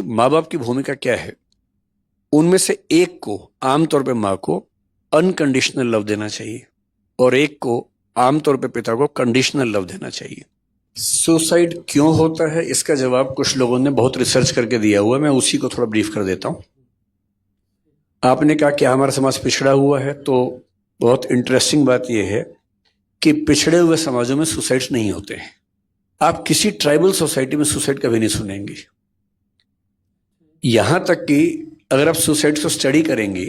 माँ बाप की भूमिका क्या है, उनमें से एक को, आमतौर पे माँ को अनकंडीशनल लव देना चाहिए और एक को, आमतौर पे पिता को कंडीशनल लव देना चाहिए। सुसाइड क्यों होता है, इसका जवाब कुछ लोगों ने बहुत रिसर्च करके दिया हुआ है, मैं उसी को थोड़ा ब्रीफ कर देता हूं। आपने कहा कि हमारा समाज पिछड़ा हुआ है, तो बहुत इंटरेस्टिंग बात यह है कि पिछड़े हुए समाजों में सुसाइड्स नहीं होते हैं। आप किसी ट्राइबल सोसाइटी में सुसाइड कभी नहीं सुनेंगे। यहां तक कि अगर आप सुसाइड को स्टडी करेंगे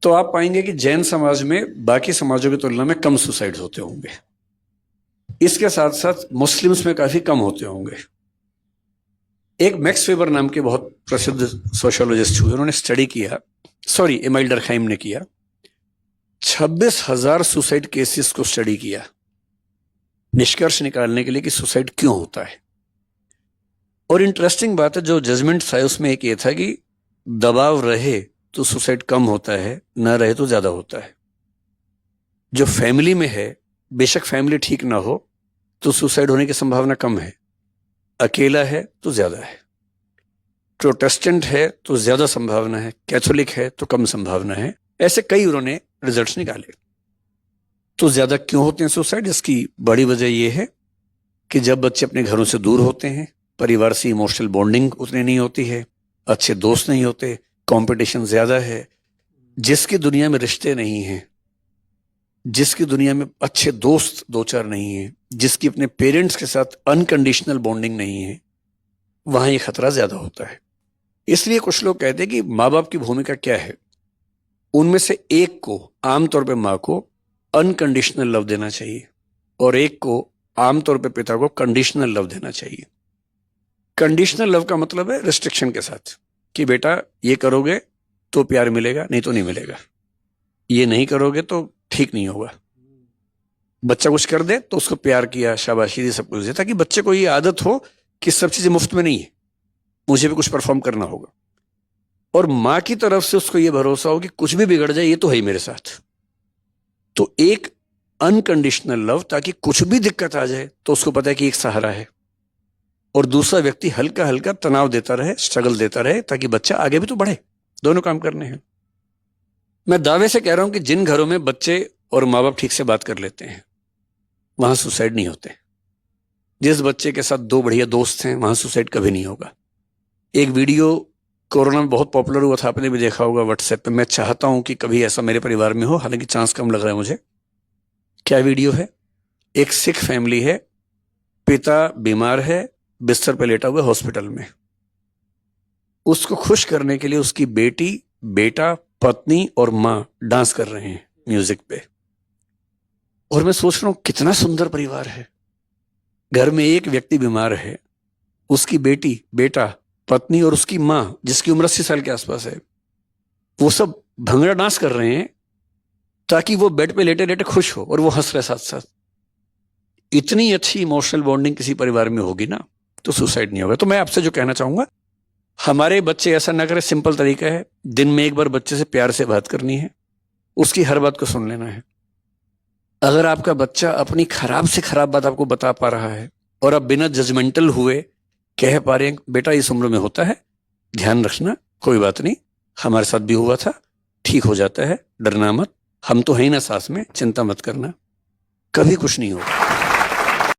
तो आप पाएंगे कि जैन समाज में बाकी समाजों की तुलना में कम सुसाइड्स होते होंगे। इसके साथ साथ मुस्लिम्स में काफी कम होते होंगे। एक मैक्स वेबर नाम के बहुत प्रसिद्ध सोशियोलॉजिस्ट हुए, उन्होंने स्टडी किया, एमाइल डर्कहाइम ने किया, 26,000 सुसाइड केसेस को स्टडी किया निष्कर्ष निकालने के लिए कि सुसाइड क्यों होता है। और इंटरेस्टिंग बात है, जो जजमेंट था उसमें एक ये था कि दबाव रहे तो सुसाइड कम होता है, ना रहे तो ज्यादा होता है। जो फैमिली में है, बेशक फैमिली ठीक ना हो तो सुसाइड होने की संभावना कम है, अकेला है तो ज्यादा है, प्रोटेस्टेंट है तो ज्यादा संभावना है, कैथोलिक है तो कम संभावना है। ऐसे कई उन्होंने रिजल्ट्स निकाले। तो ज्यादा क्यों होते हैं सुसाइड, इसकी बड़ी वजह यह है कि जब बच्चे अपने घरों से दूर होते हैं, परिवार से इमोशनल बॉन्डिंग उतनी नहीं होती है, अच्छे दोस्त नहीं होते, कंपटीशन ज्यादा है, जिसकी दुनिया में रिश्ते नहीं हैं, जिसकी दुनिया में अच्छे दोस्त दो चार नहीं है, जिसकी अपने पेरेंट्स के साथ अनकंडीशनल बॉन्डिंग नहीं है, वहां ये खतरा ज्यादा होता है। इसलिए कुछ लोग कहते हैं कि माँ बाप की भूमिका क्या है, उनमें से एक को, आमतौर पे माँ को अनकंडीशनल लव देना चाहिए और एक को, आमतौर पे पिता को कंडीशनल लव देना चाहिए। कंडीशनल लव का मतलब है रिस्ट्रिक्शन के साथ कि बेटा ये करोगे तो प्यार मिलेगा, नहीं तो नहीं मिलेगा, ये नहीं करोगे तो ठीक नहीं होगा। बच्चा कुछ कर दे तो उसको प्यार किया, शाबाशी दी, सब कुछ दिया, ताकि बच्चे को ये आदत हो कि सब चीजें मुफ्त में नहीं है, मुझे भी कुछ परफॉर्म करना होगा। और मां की तरफ से उसको ये भरोसा हो कि कुछ भी बिगड़ जाए ये तो है ही मेरे साथ। तो एक अनकंडीशनल लव, ताकि कुछ भी दिक्कत आ जाए तो उसको पता है कि एक सहारा है, और दूसरा व्यक्ति हल्का हल्का तनाव देता रहे, स्ट्रगल देता रहे, ताकि बच्चा आगे भी तो बढ़े। दोनों काम करने हैं। मैं दावे से कह रहा हूं कि जिन घरों में बच्चे और माँ बाप ठीक से बात कर लेते हैं वहां सुसाइड नहीं होते। जिस बच्चे के साथ दो बढ़िया दोस्त हैं वहां सुसाइड कभी नहीं होगा। एक वीडियो कोरोना में बहुत पॉपुलर हुआ था, आपने भी देखा होगा व्हाट्सएप पे। मैं चाहता हूं कि कभी ऐसा मेरे परिवार में हो, हालांकि चांस कम लग रहा है मुझे। क्या वीडियो है, एक सिख फैमिली है, पिता बीमार है, बिस्तर पे लेटा हुआ हॉस्पिटल में। उसको खुश करने के लिए उसकी बेटी, बेटा, पत्नी और मां डांस कर रहे हैं म्यूजिक पे। और मैं सोच रहा हूं कितना सुंदर परिवार है। घर में एक व्यक्ति बीमार है, उसकी बेटी, बेटा, पत्नी और उसकी मां जिसकी उम्र 80 साल के आसपास है, वो सब भंगड़ा डांस कर रहे हैं ताकि वो बेड पे लेटे लेटे खुश हो और वो हंस रहे साथ साथ। इतनी अच्छी इमोशनल बॉन्डिंग किसी परिवार में होगी ना तो सुसाइड नहीं होगा। तो मैं आपसे जो कहना चाहूंगा, हमारे बच्चे ऐसा ना करें। सिंपल तरीका है, दिन में एक बार बच्चे से प्यार से बात करनी है, उसकी हर बात को सुन लेना है। अगर आपका बच्चा अपनी खराब से खराब बात आपको बता पा रहा है और आप बिना जजमेंटल हुए कह पा रहे हैं बेटा इस उम्र में होता है, ध्यान रखना, कोई बात नहीं, हमारे साथ भी हुआ था, ठीक हो जाता है, डरना मत, हम तो है ही ना साथ में, चिंता मत करना, कभी कुछ नहीं होगा।